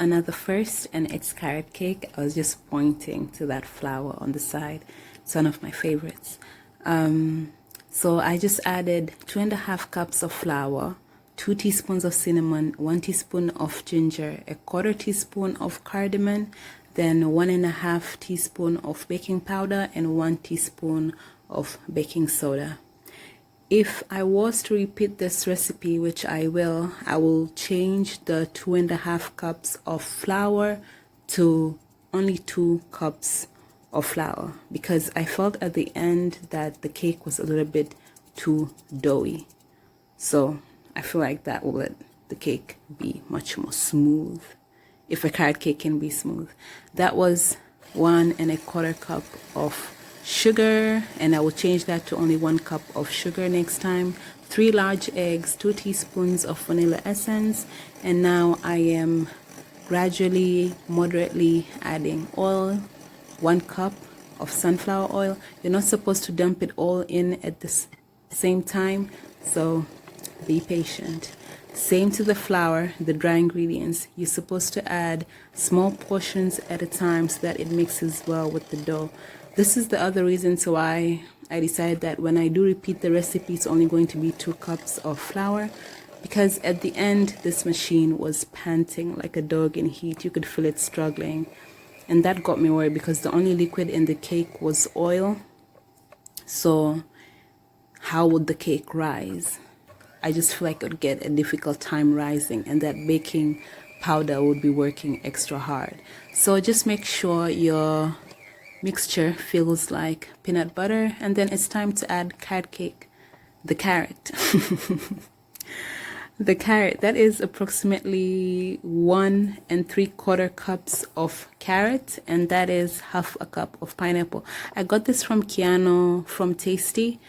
another first, and it's carrot cake. I was just pointing to that flower on the side. It's one of my favorites. So I just added 2.5 cups of flour, 2 teaspoons of cinnamon, 1 teaspoon of ginger, a 1/4 teaspoon of cardamom, then 1.5 teaspoon of baking powder, and 1 teaspoon of baking soda. If I was to repeat this recipe, which I will change the 2.5 cups of flour to only 2 cups of flour, because I felt at the end that the cake was a little bit too doughy. So I feel like that will let the cake be much more smooth, if a carrot cake can be smooth. That was 1.25 cup of sugar, and I will change that to only 1 cup of sugar next time. 3 large eggs, 2 teaspoons of vanilla essence, and now I am gradually, moderately adding oil. 1 cup of sunflower oil. You're not supposed to dump it all in at the same time, so be patient. Same to the flour, the dry ingredients. You're supposed to add small portions at a time so that it mixes well with the dough. This is the other reason why I decided that when I do repeat the recipe, it's only going to be 2 cups of flour, because at the end, this machine was panting like a dog in heat. You could feel it struggling. And that got me worried, because the only liquid in the cake was oil. So how would the cake rise? I just feel like it would get a difficult time rising, and that baking powder would be working extra hard. So just make sure your mixture feels like peanut butter, and then it's time to add carrot cake, the carrot. The carrot, that is approximately 1 3/4 cups of carrot, and that is 1/2 cup of pineapple. I got this from Keanu from Tasty,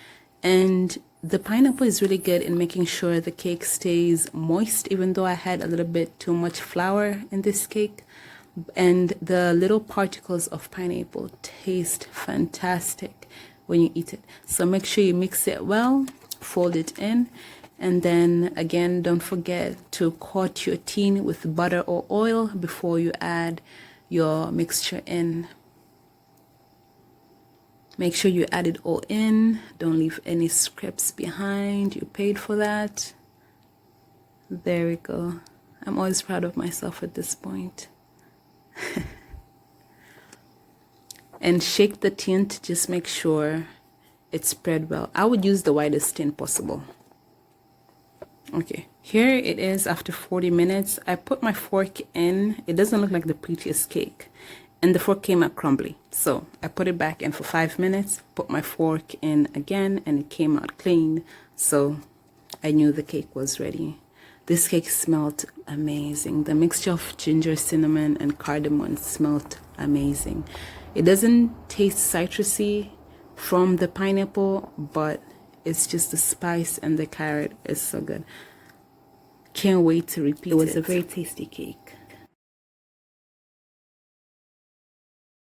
and the pineapple is really good in making sure the cake stays moist, even though I had a little bit too much flour in this cake. And the little particles of pineapple taste fantastic when you eat it. So make sure you mix it well, fold it in, and then again, don't forget to coat your tin with butter or oil before you add your mixture in. Make sure you add it all in. Don't leave any scraps behind. You paid for that. There we go. I'm always proud of myself at this point. And shake the tin to just make sure it's spread well. I would use the widest tin possible. Okay, here it is after 40 minutes. I put my fork in. It doesn't look like the prettiest cake, and the fork came out crumbly. So I put it back in for 5 minutes, put my fork in again, and it came out clean. So I knew the cake was ready. This cake smelled amazing. The mixture of ginger, cinnamon, and cardamom smelled amazing. It doesn't taste citrusy from the pineapple, but it's just the spice, and the carrot is so good. Can't wait to repeat it. It was a very tasty cake.